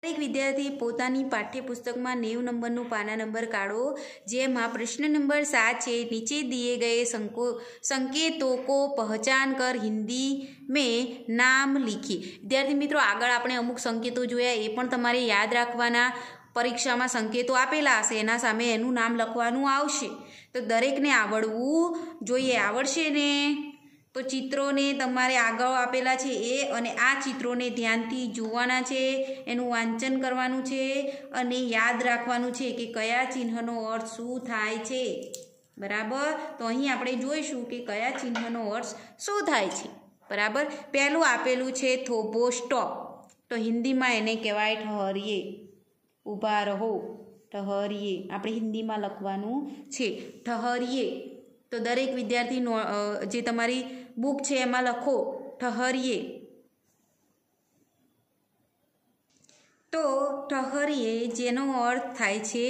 દરેક વિદ્યાર્થી પોતાની પાઠ્યપુસ્તકમાં 90 નંબરનું પાના નંબર કાઢો, જેમાં પ્રશ્ન નંબર 7 છે, નીચે दिए गए संकेतों को पहचान कर हिंदी में नाम लिखिए। विद्यार्थी मित्रों, આગળ આપણે અમુક સંકેતો જોયા, એ પણ તમારે યાદ રાખવાના। પરીક્ષામાં સંકેતો આપેલા હશે, એના સામે એનું નામ લખવાનું આવશે, તો દરેકને આવડવું જોઈએ। આવડશે ને? તો ચિત્રોને તમારે આગળ આપેલા છે એ અને આ ચિત્રોને ધ્યાનથી જોવાના છે, એનું વાંચન કરવાનું છે અને યાદ રાખવાનું છે કે કયા ચિહ્નનો અર્થ શું થાય છે। બરાબર? તો અહીં આપણે જોઈશું કે કયા ચિહ્નનો અર્થ શું થાય છે। બરાબર? પહેલું આપેલું છે થોભો સ્ટોપ, તો હિન્દીમાં એને કહેવાય ઠહરીએ, ઊભા રહો, ઠહરીએ, આપણે હિન્દીમાં લખવાનું છે ઠહરીએ। તો દરેક વિદ્યાર્થી જે તમારી બુક છે એમાં લખો ઠહરીએ। તો ઠહરીએ જેનો અર્થ થાય છે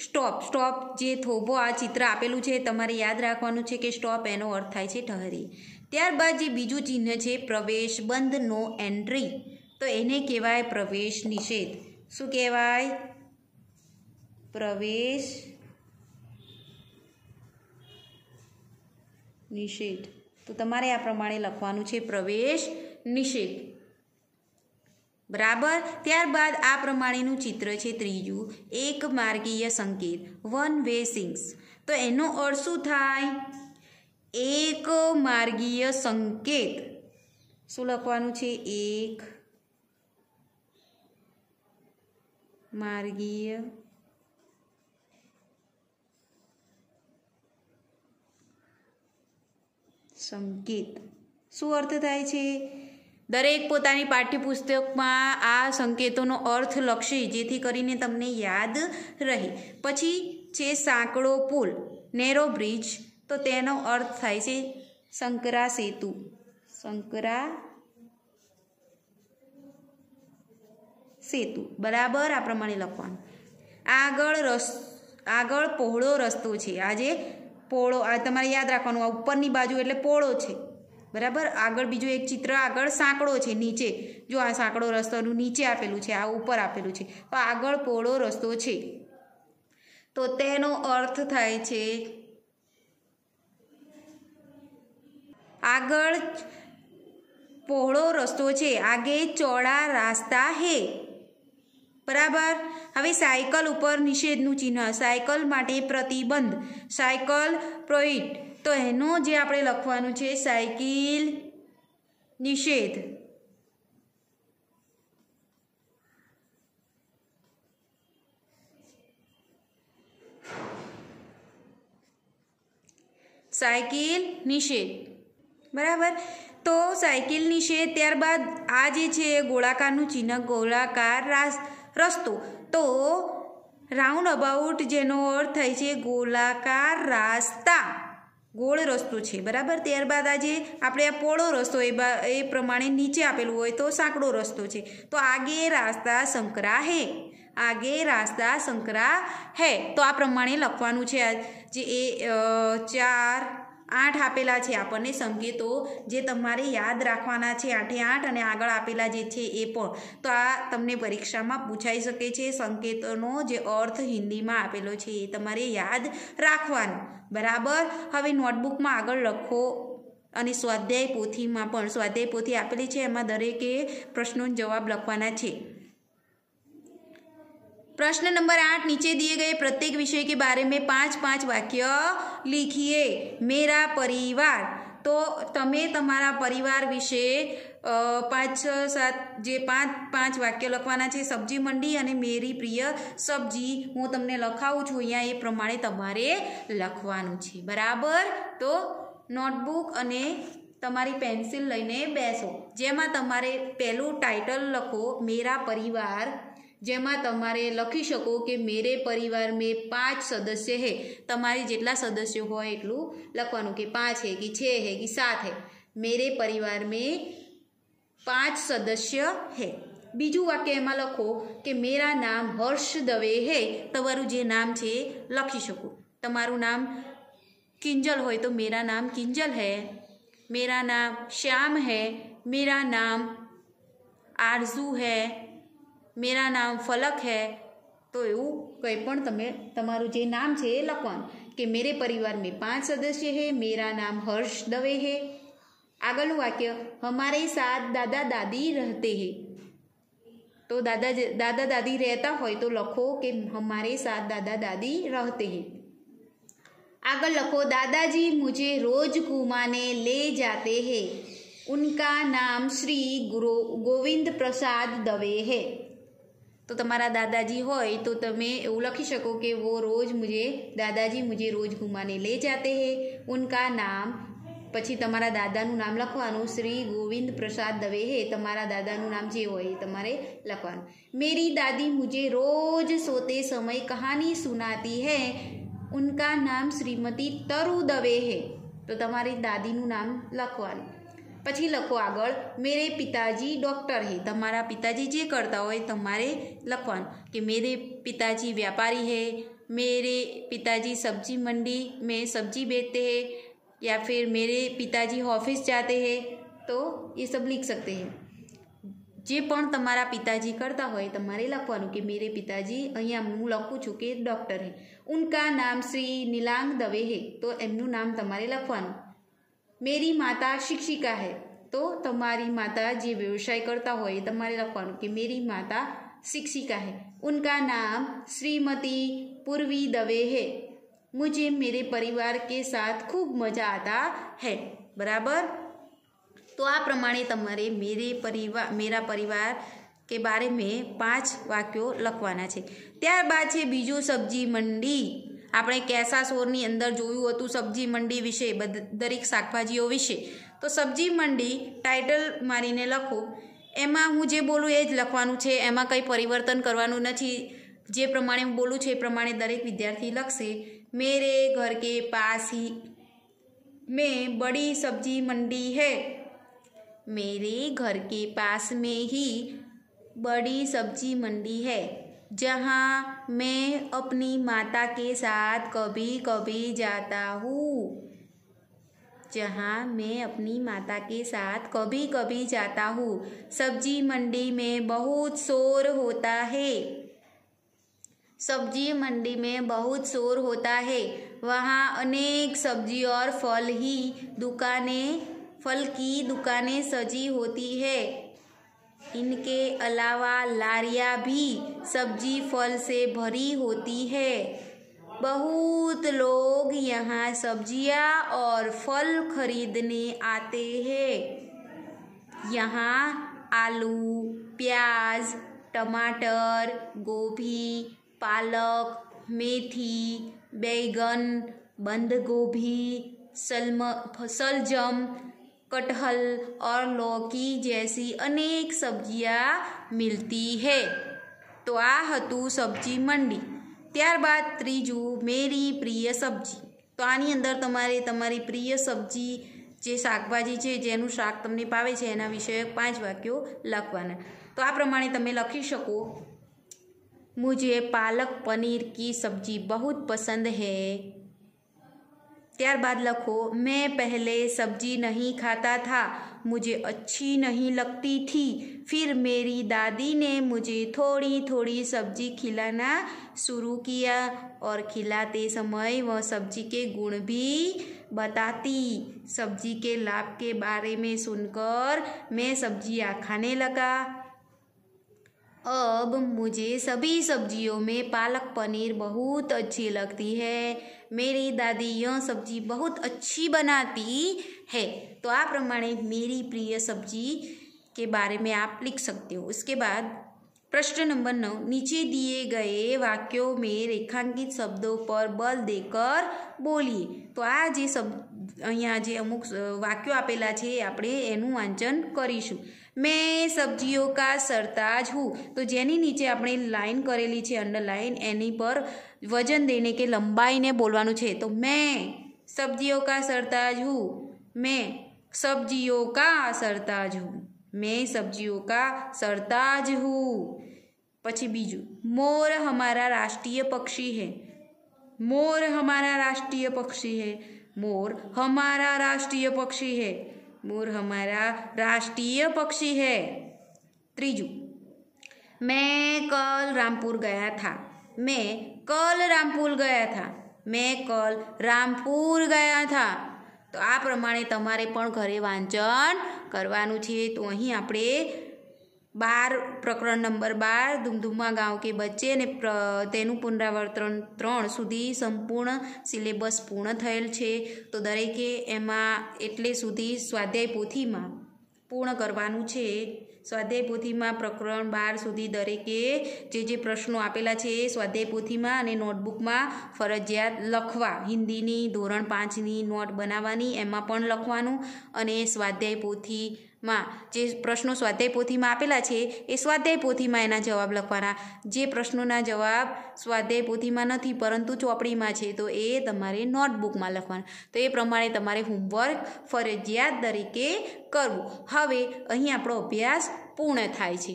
સ્ટોપ। સ્ટોપ જે થોભો આ ચિત્ર આપેલું છે તમારે યાદ રાખવાનું છે કે સ્ટોપ એનો અર્થ થાય છે ઠહરીએ। ત્યારબાદ જે બીજું ચિહ્ન છે પ્રવેશ બંધ, નો એન્ટ્રી, તો એને કહેવાય પ્રવેશ નિષેધ। શું કહેવાય? પ્રવેશ નિષેધ। તો તમારે આ પ્રમાણે લખવાનું છે પ્રવેશ નિષેધ। બરાબર? ત્યારબાદ આ પ્રમાણેનું ચિત્ર છે ત્રીજું, એક માર્ગીય સંકેત, વન વે સિગ્ન્સ, તો એનો અર્થ શું થાય? એક માર્ગીય સંકેત, શું લખવાનું છે? એક માર્ગીય સંકેત, શું અર્થ થાય છે? દરેક પોતાની પાઠ્યપુસ્તકમાં આ સંકેતોનો અર્થ લખશે, જેથી કરીને તમને યાદ રહે। પછી છે સાંકડો પુલ, નેરો બ્રિજ, તો તેનો અર્થ થાય છે સંકરા સેતુ, સંકરા સેતુ। બરાબર? આ પ્રમાણે લખવાનું। આગળ પહોળો રસ્તો છે, આજે પહોળો, આ તમારે યાદ રાખવાનું, આ ઉપરની બાજુ એટલે પહોળો છે। બરાબર? આગળ બીજું એક ચિત્ર, આગળ સાંકડો છે, નીચે જો આ સાંકડો રસ્તાનું નીચે આપેલું છે, આ ઉપર આપેલું છે, તો આગળ પહોળો રસ્તો છે, તો તેનો અર્થ થાય છે આગળ પહોળો રસ્તો છે, આગે ચોડા રાસ્તા હે। બરાબર? હવે સાયકલ ઉપર નિષેધનું ચિહ્ન, સાયકલ માટે પ્રતિબંધ, સાયકલ પ્રોહિબિટ, તો એનો જે આપણે લખવાનું છે સાયકલ નિષેધ। સાયકલ નિષેધ। બરાબર? તો સાયકલ નિષેધ। ત્યારબાદ આ જે છે ગોળાકારનું ચિહ્ન, ગોળાકાર રસ્તો, તો રાઉન્ડ અબાઉટ જેનો અર્થ થાય છે ગોળાકાર રાસ્તા, ગોળ રસ્તો છે। બરાબર? ત્યારબાદ આજે આપણે આ પહોળો રસ્તો એ પ્રમાણે નીચે આપેલું હોય તો સાંકડો રસ્તો છે, તો આગે રાસ્તા સંકરા હે, આગે રાસ્તા સંકરા હે, તો આ પ્રમાણે લખવાનું છે। જે એ 4, 8 આપેલા છે આપણને સંકેતો, જે તમારે યાદ રાખવાના છે 8 એ 8, અને આગળ આપેલા જે છે એ પણ, તો આ તમને પરીક્ષામાં પૂછાઈ શકે છે। સંકેતોનો જે અર્થ હિન્દીમાં આપેલો છે એ તમારે યાદ રાખવાનો। બરાબર? હવે નોટબુકમાં આગળ લખો અને સ્વાધ્યાય પોથીમાં પણ, સ્વાધ્યાય પોથી આપેલી છે એમાં દરેકે પ્રશ્નોના જવાબ લખવાના છે। प्रश्न नंबर 8, नीचे दिए गए प्रत्येक विषय के बारे में 5-5 वाक्य लिखिए। मेरा परिवार, तो तमे तमारा परिवार विषे 5-7 जे 5-5 वाक्य लखवाना छे। सब्जी मंडी अने मेरी प्रिय सब्जी हूँ तमने लखावुं छुं अहींया, ए प्रमाणे तमारे लखवानुं छे। बराबर? तो नोटबुक अने तमारी पेन्सिल लईने बेसो, जेमां तमारे पहेलुं टाइटल लखो मेरा परिवार, जेमां तमारे लखी शको कि मेरे परिवार में 5 सदस्य है। तमारे जेटला सदस्य होय एटलुं लखवानुं कि 5 है कि 6 है कि 7 है। मेरे परिवार में 5 सदस्य है। बीजू वाक्य एमां लखो कि मेरा नाम हर्ष दवे है। तमारुं जे नाम छे लखी शको। तमारुं नाम किंजल होय तो मेरा नाम किंजल है, मेरा नाम श्याम है, मेरा नाम आरजू है, मेरा नाम फलक है। तो એવું કંઈ પણ તમે તમારું જે નામ છે એ લખવાનું કે मेरे परिवार में 5 सदस्य है, मेरा नाम हर्ष दवे है। આગળનું વાક્ય हमारे साथ दादा दादी रहते हैं। तो दादा दादी रहता હોય तो લખો કે हमारे साथ दादा दादी रहते हैं। आगे लखो दादाजी मुझे रोज घुमाने ले जाते हैं, उनका नाम श्री गोविंद प्रसाद दवे है। तो तमारा दादाजी होय तो तमे एवं लखी सको कि वो रोज दादाजी मुझे रोज घुमाने ले जाते हैं, उनका नाम पछी तमारा दादानु नाम लखवानुं श्री गोविंद प्रसाद दवे है। तमारा दादानु नाम जे होय तमारे लखवानुं। मेरी दादी मुझे रोज सोते समय कहानी सुनाती है, उनका नाम श्रीमती तरु दवे है। तो तमारी दादीनु नाम लखवानुं। पछी लखो आगळ मेरे पिताजी डॉक्टर है। तमारा पिताजी जे करता होय तमारे लखवानुं कि मेरे पिताजी व्यापारी है, मेरे पिताजी सब्जी मंडी में सब्जी बेचते हैं, या फिर मेरे पिताजी ऑफिस जाते हैं। तो ये सब लिख सकते हैं। जे पण तमारा पिताजी करता होय तमारे लखवानुं कि मेरे पिताजी अहींया हूँ लखूँ छूँ कि डॉक्टर है, उनका नाम श्री नीलांग दवे है। तो एमनुं नाम तमारे लखवानुं। मेरी माता शिक्षिका है। तो तमारी माता जे व्यवसाय करता होय तमारे लखवानुं कि मेरी माता शिक्षिका है, उनका नाम श्रीमती पूर्वी दवे है। मुझे मेरे परिवार के साथ खूब मजा आता है। बराबर। तो आ प्रमाणे तमारे मेरा परिवार के बारे में 5 वाक्यों लखवाना छे। त्यारबाद छे बीजो सब्जी मंडी। આપણે કેસાસોરની અંદર જોયું હતું સબ્જી મંડી વિશે, દરેક શાકભાજીઓ વિશે। તો સબ્જી મંડી ટાઇટલ મારીને લખો। એમાં હું જે બોલું એ જ લખવાનું છે, એમાં કંઈ પરિવર્તન કરવાનું નથી। જે પ્રમાણે હું બોલું છું એ પ્રમાણે દરેક વિદ્યાર્થી લખશે। मेरे घर के पास ही में बड़ी सब्जी मंडी है। मेरे घर के पास में ही बड़ी सब्जी मंडी है, जहाँ मैं अपनी माता के साथ कभी कभी जाता हूँ। जहाँ मैं अपनी माता के साथ कभी कभी जाता हूँ। सब्जी मंडी में बहुत शोर होता है। सब्जी मंडी में बहुत शोर होता है, वहाँ अनेक सब्जी और फल की दुकानें सजी होती है। इनके अलावा लारियाँ भी सब्जी फल से भरी होती है। बहुत लोग यहाँ सब्जियाँ और फल खरीदने आते हैं। यहाँ आलू, प्याज, टमाटर, गोभी, पालक, मेथी, बैगन, बंद गोभी, सलजम, कटहल और लौकी जैसी अनेक सब्जियां मिलती है। तो आ हतु सब्जी मंडी। त्यारबाद त्रीजू मेरी प्रिय सब्जी। तो आनी अंदर तमारे तमारी प्रिय सब्जी जे शाकभाजी है, जेनु शाक तमने भावे छे एना विषय 5 वाक्यों लखवाना। तो आ प्रमाणे तमे लखी शको। मुझे पालक पनीर की सब्जी बहुत पसंद है। त्यारबाद लखो मैं पहले सब्जी नहीं खाता था, मुझे अच्छी नहीं लगती थी। फिर मेरी दादी ने मुझे थोड़ी थोड़ी सब्जी खिलाना शुरू किया और खिलाते समय वह सब्जी के गुण भी बताती। सब्जी के लाभ के बारे में सुनकर मैं सब्जियाँ खाने लगा। अब मुझे सभी सब्जियों में पालक पनीर बहुत अच्छी लगती है। मेरी दादी यह सब्जी बहुत अच्छी बनाती है। तो आ प्रमाणे मेरी प्रिय सब्जी के बारे में आप लिख सकते हो। उसके बाद प्रश्न नंबर 9, नीचे दिए गए वाक्यों में रेखांकित शब्दों पर बल देकर बोलिए। तो आ जे अहींया जे अमुक वाक्यों आपेला छे आपणे एनुं वांचन करीशुं। मैं सब्जियों का सरताज हूँ। तो जेनी नीचे आपणे लाइन करेली छे अंडरलाइन, एनी पर वजन देने के लंबाई ने बोलवानुं छे। तो मैं सब्जियों का सरताज हूँ। मैं सब्जियों का सरताज हूँ। मैं सब्जियों का सरताज हूँ। पछी बीजू मोर हमारा राष्ट्रीय पक्षी है। मोर हमारा राष्ट्रीय पक्षी है। मोर हमारा राष्ट्रीय पक्षी है। मोर हमारा राष्ट्रीय पक्षी है। त्रीजू मैं कल रामपुर गया था. मैं कल रामपुर ગયા था. મેં કલ રામપુર ગયા था. તો આ પ્રમાણે તમારે પણ ઘરે વાંચન કરવાનું છે. તો અહીં આપણે 12 પ્રકરણ નંબર 12 ધૂમધૂમા ગાંવ કે બચ્ચે અને તેનું પુનરાવર્તન 3 સુધી સંપૂર્ણ સિલેબસ પૂર્ણ થયેલ છે. તો દરેકે એમાં એટલે સુધી સ્વાધ્યાય પોથીમાં પૂર્ણ કરવાનું છે. સ્વાધ્યાય પોથીમાં પ્રકરણ 12 સુધી દરેકે જે પ્રશ્નો આપેલા છે એ સ્વાધ્યાય પોથીમાં અને નોટબુકમાં ફરજિયાત લખવા. હિન્દીની ધોરણ 5ની નોટ બનાવવાની, એમાં પણ લખવાનું. અને સ્વાધ્યાય પોથીમાં જે પ્રશ્નો સ્વાધ્યાય પોથીમાં આપેલા છે એ સ્વાધ્યાય પોથીમાં એના જવાબ લખવાના. જે પ્રશ્નોના જવાબ સ્વાધ્યાય પોથીમાં નથી પરંતુ ચોપડીમાં છે તો એ તમારે નોટબુકમાં લખવાના. તો એ પ્રમાણે તમારે હોમવર્ક ફરજિયાત દરેકે કરવું. હવે અહીં આપણો અભ્યાસ પૂર્ણ થાય છે.